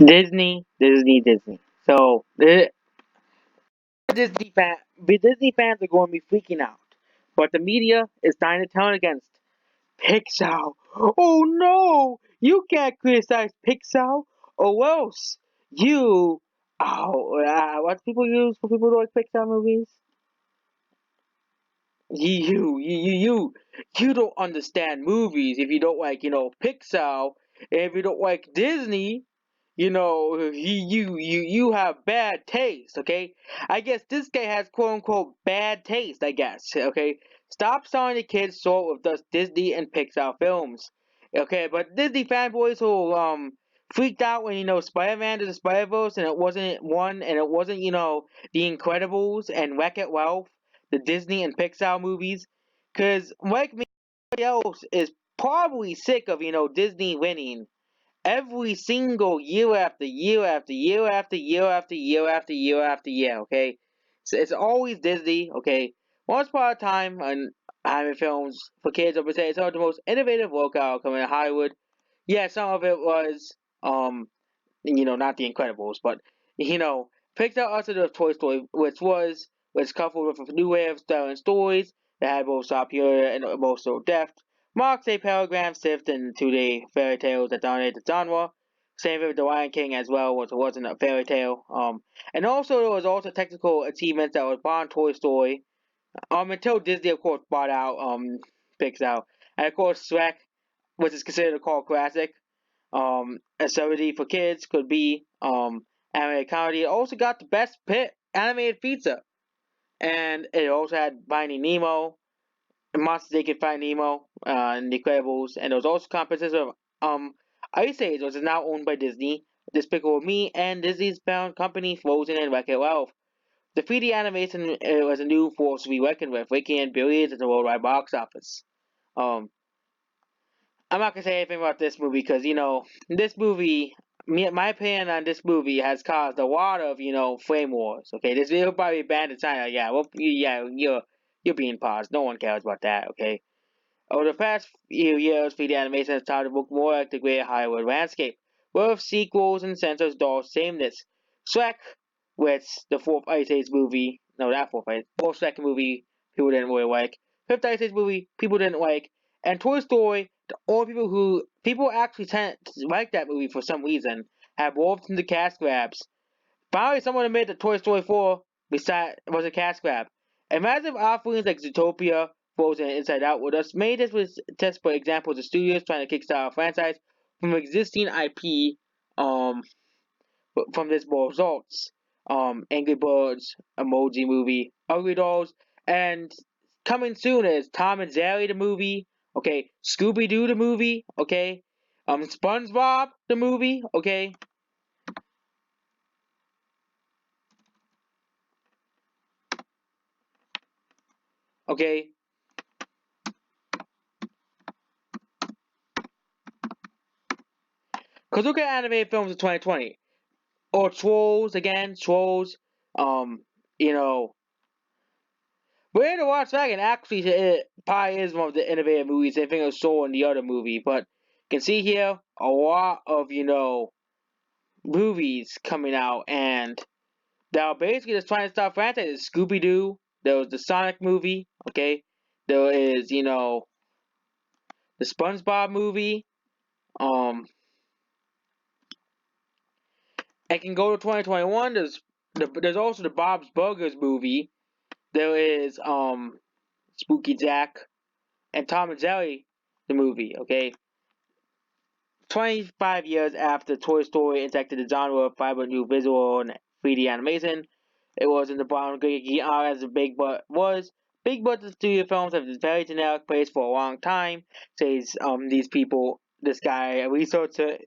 Disney, Disney, Disney. So Disney fans are going to be freaking out, but the media is starting to turn against Pixar. Oh no, you can't criticize Pixar, or else you. What people use for people who like Pixar movies? You don't understand movies if you don't like, Pixar. And if you don't like Disney, you have bad taste, okay? I guess this guy has quote unquote bad taste, I guess, okay? Stop selling the kids short with those Disney and Pixar films. Okay, but Disney fanboys who freaked out when Spider-Man did the Spider-Verse and it wasn't one and it wasn't, The Incredibles and Wreck-It Ralph, the Disney and Pixar movies. Cause like me, everybody else is probably sick of, Disney winning every single year after year after year after year after year after year after year, okay? So it's always Disney, okay? Once upon a time, on anime films for kids, I would say it's one of the most innovative workout coming in Hollywood. Yeah, some of it was, not The Incredibles, but, you know, Pixar also did Toy Story, which coupled with a new way of telling stories that had both popular and emotional depth, marks a paradigm shift into the fairy tales that dominate the genre. Same with The Lion King as well, which wasn't a fairy tale. And also there was also technical achievements that was beyond Toy Story. Until Disney, of course, bought out Pixar, and of course Shrek, which is considered a cult classic. A celebrity for kids could be animated comedy. It also got the best pit animated feature, and it also had Finding Nemo, Monsters Inc. Find Nemo, and The Incredibles, and it was also competition of Ice Age, which is now owned by Disney. Despicable Me and Disney's parent company Frozen and Wreck-It Ralph. The 3D animation was a new force to be reckoned with, raking in billions at the worldwide box office. Um, I'm not gonna say anything about this movie because this movie. My opinion on this movie has caused a lot of flame wars. Okay, this video probably banned in China. Yeah, well, yeah, you're being paused. No one cares about that. Okay. Over the past few years, 3D animation has started to look more like the great Hollywood landscape, with sequels and censors dull sameness. Shrek, which the fourth Ice Age movie, no, not fourth second movie people didn't really like. Fifth Ice Age movie people didn't like, and Toy Story, the only people actually tend to like that movie for some reason, have morphed into cash grabs. Finally, someone admitted that Toy Story 4 was a cash grab. Imagine if offerings like Zootopia, Frozen, and Inside Out were just made this was test for examples of studios trying to kickstart a franchise from existing IP um, from this more results. Angry Birds, Emoji Movie, Ugly Dolls, and coming soon is Tom and Jerry the movie, okay, Scooby Doo the movie, okay, SpongeBob the movie, okay, okay. Cause look at animated films of 2020, or Trolls again, Trolls. Um, you know, Where to Watch Dragon actually it probably is one of the innovative movies. I think it was so in the other movie, but you can see here a lot of movies coming out, and that are basically just trying to start franchises. Scooby Doo. There was the Sonic movie. Okay, there is the SpongeBob movie. Um, I can go to 2021. There's also the Bob's Burgers movie. There is Spooky Jack and Tom and Jerry, the movie. Okay, 25 years after Toy Story injected the genre of vibrant new visual and 3D animation, it was in the bottom geeky as the Big Butt was. Big Butt studio films have this very generic place for a long time. Says these people, this guy, a researcher,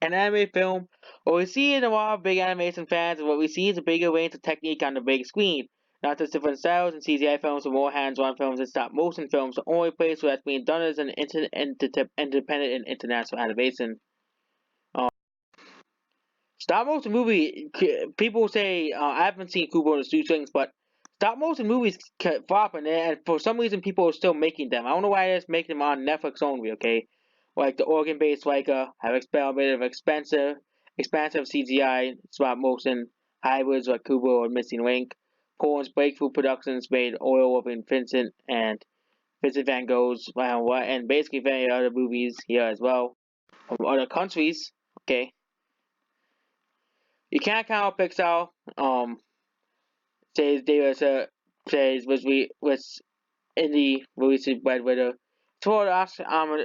an anime film. What we see in a lot of big animation fans and what we see is a bigger range of technique on the big screen. Not just different styles and CGI films or more hands-on films and stop motion films. The only place where that's being done is in independent and international animation. Um, Stop motion movie people say I haven't seen Kubo and the Shoestrings, but stop motion movies kept flopping, and for some reason people are still making them. I don't know why they're just making them on Netflix only. Okay, like the organ-based Leica have experimented with expensive expansive CGI, stop motion hybrids like Kubo or Missing Link. Cohen's breakthrough productions made oil of Vincent and Vincent Van Gogh's and basically many other movies here as well from other countries. Okay, you can't count out Pixar. Says they was says was in the release of Red Widow. Two other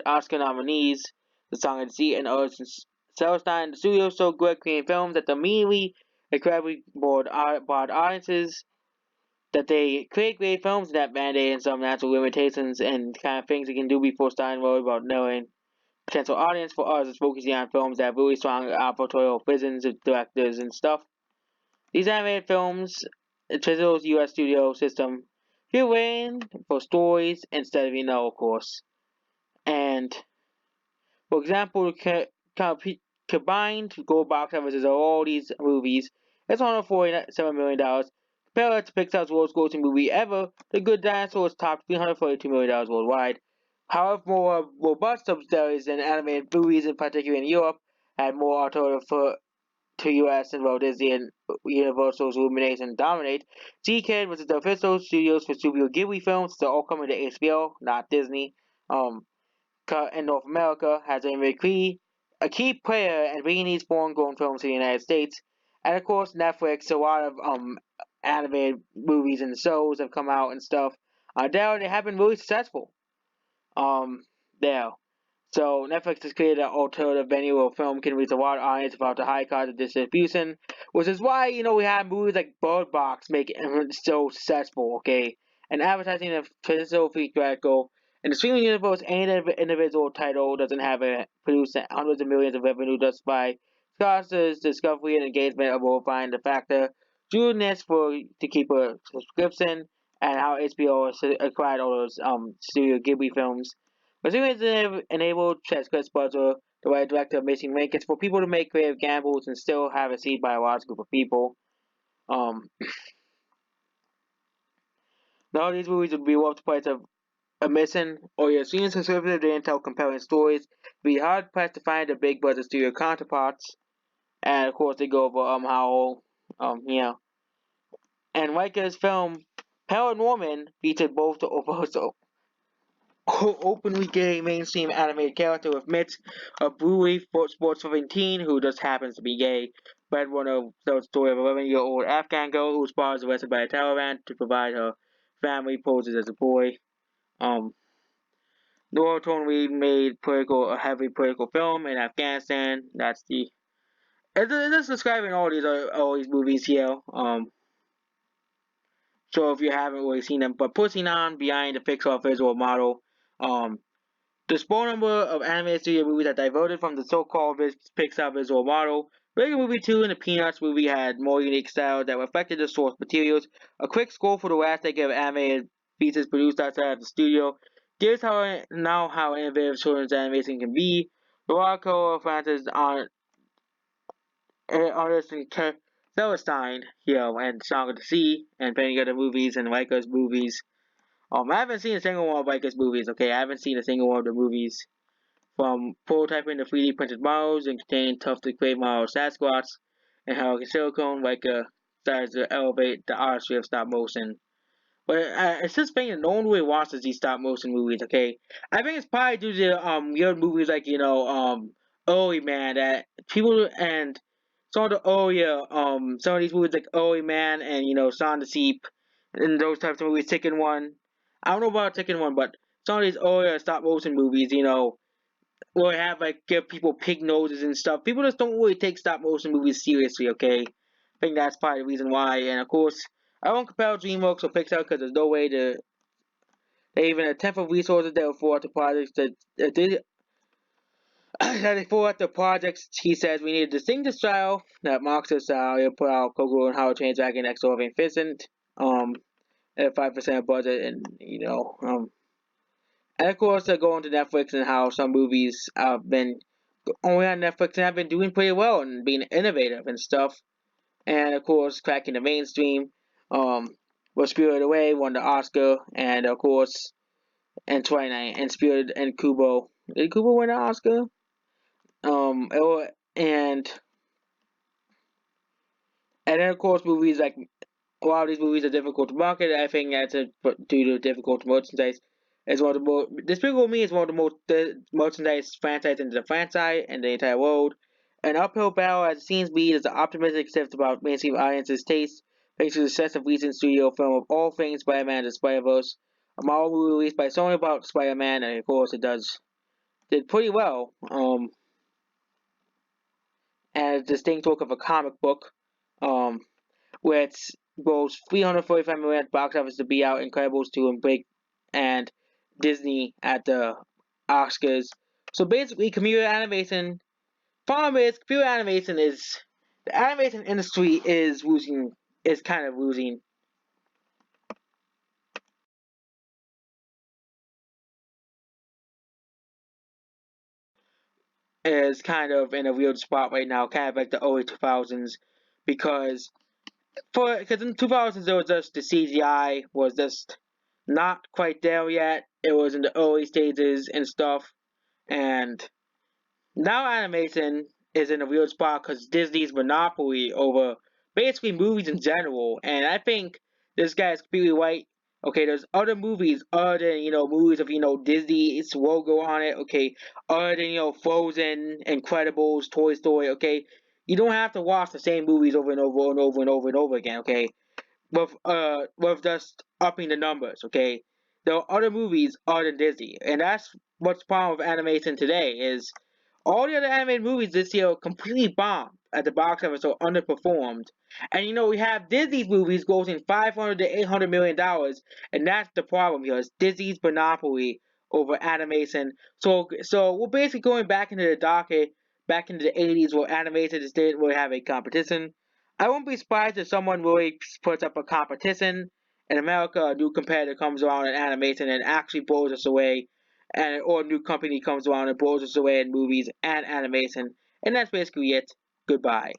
Oscar nominees, The Song of the Sea and others. Celestine, the studio so good creating films that immediately incredibly bored audiences that they create great films that mandate and some natural limitations and kind of things they can do before starting worry about knowing potential audience. For us is focusing on films that have really strong authorial visions of directors and stuff. These animated films, the traditional US studio system, feel waiting for stories instead of of course. And for example, combined gold box offices of all these movies is $147 million. Compared to Pixar's world's grossing movie ever, The Good Dinosaur topped $342 million worldwide. However, more robust subsidiaries and animated movies, in particular in Europe, had more alternative to US and Walt Disney and Universal's Illumination dominate. G-Kid, which is the official studios for Studio Ghibli films, they're all coming to HBO, not Disney. In North America, has a key player in bringing these foreign-grown films to the United States. And of course, Netflix, a lot of animated movies and shows have come out and stuff. There, they have been really successful. There. So Netflix has created an alternative venue where film can reach a wide audience without the high cost of distribution, which is why we have movies like Bird Box make it so successful. Okay, and advertising of traditional free theatrical and the streaming universe, any individual title doesn't have a produced hundreds of millions of revenue just by costs, discovery, and engagement of will find the factor. Judeness for to keep a subscription and how HBO has acquired all those Studio Ghibli films. Resume has enabled Chris Butler, the right director of Missing Link, it's for people to make creative gambles and still have a seed by a large group of people. None of these movies would be worth the price of a missing, or your scenes conservative didn't tell compelling stories. It'd be hard pressed to find the big budget studio counterparts. And of course they go over how And Riker's film Paranorman featured both the openly gay mainstream animated character with Mitch, a brutally sports-loving teen who just happens to be gay. Breadwinner tells the story of a 11-year-old Afghan girl whose father is arrested by the Taliban to provide her family poses as a boy. Nora Tony made a heavy political film in Afghanistan. It's describing all these movies here. So if you haven't really seen them, but pushing on behind the Pixar visual model, the small number of animated studio movies that diverted from the so-called Pixar visual model. Regular Movie 2 and the Peanuts movie had more unique styles that reflected the source materials. A quick scroll for the last decade of animated features produced outside of the studio. Here's how innovative children's animation can be. The Rocco Francis on artists and Celestine here and Song of the Sea and many other movies and Riker's movies. I haven't seen a single one of Riker's movies, okay? I haven't seen a single one of the movies. From prototyping the 3D printed models and containing tough to create model Sasquatch and how silicone Riker starts to elevate the artistry of stop motion. But it's just funny that no one really watches these stop motion movies, okay? I think it's probably due to weird movies like, Early Man that people and some of the earlier some of these movies like Early Man and Shaun the Sheep and those types of movies, Chicken One. I don't know about Chicken One, but some of these earlier stop motion movies, or have give people pig noses and stuff. People just don't really take stop motion movies seriously, okay? I think that's probably the reason why. And of course, I won't compare DreamWorks or Pixar because there's no way to even a tenth of resources they afford to projects that they afford the projects. He says we need a distinctive style that marks us style. He'll put out Coco and How to Train Dragon X over efficient. At 5% budget, and and of course, they're going to Netflix and how some movies have been only on Netflix and have been doing pretty well and being innovative and stuff. And of course, cracking the mainstream. Was Spirited Away won the Oscar, and of course, and 29 and Spirited and Kubo. Did Kubo win the Oscar? And And then of course movies like a lot of these movies are difficult to market. I think that's due to difficult merchandise. It's one of the most. Despicable Me is one of the most merchandise franchise in the franchise and the entire world. An uphill battle as it seems be is an optimistic shift about mainstream audiences' taste, thanks to the success of recent studio film of all things Spider-Man and the Spider-Verse, a Marvel movie released by Sony about Spider-Man, and of course it did pretty well. As distinct work of a comic book. Um, where it's grossed 345 million at box office to be out Incredibles 2 and break and Disney at the Oscars. So basically, computer animation. Problem is, computer animation is the animation industry is losing is kind of losing is kind of in a weird spot right now, kind of like the early 2000s, because because in 2000s it was just the CGI was just not quite there yet. It was in the early stages and stuff, and now animation is in a weird spot because Disney's monopoly over basically movies in general, and I think this guy is completely right. Okay, there's other movies other than movies of Disney's logo on it. Okay, other than Frozen, Incredibles, Toy Story. Okay, you don't have to watch the same movies over and over and over and over and over again. Okay, with just upping the numbers. Okay, there are other movies other than Disney, and that's what's the problem with animation today is all the other animated movies this year completely bombed at the box office or underperformed. And we have Disney's movies grossing 500 to 800 million dollars, and that's the problem here. It's Disney's monopoly over animation. So we're basically going back into the docket, back into the 80s where animation just didn't really have a competition. I won't be surprised if someone really puts up a competition in America, a new competitor comes around in animation and actually blows us away, and or a new company comes around and blows us away in movies and animation. And that's basically it. Goodbye.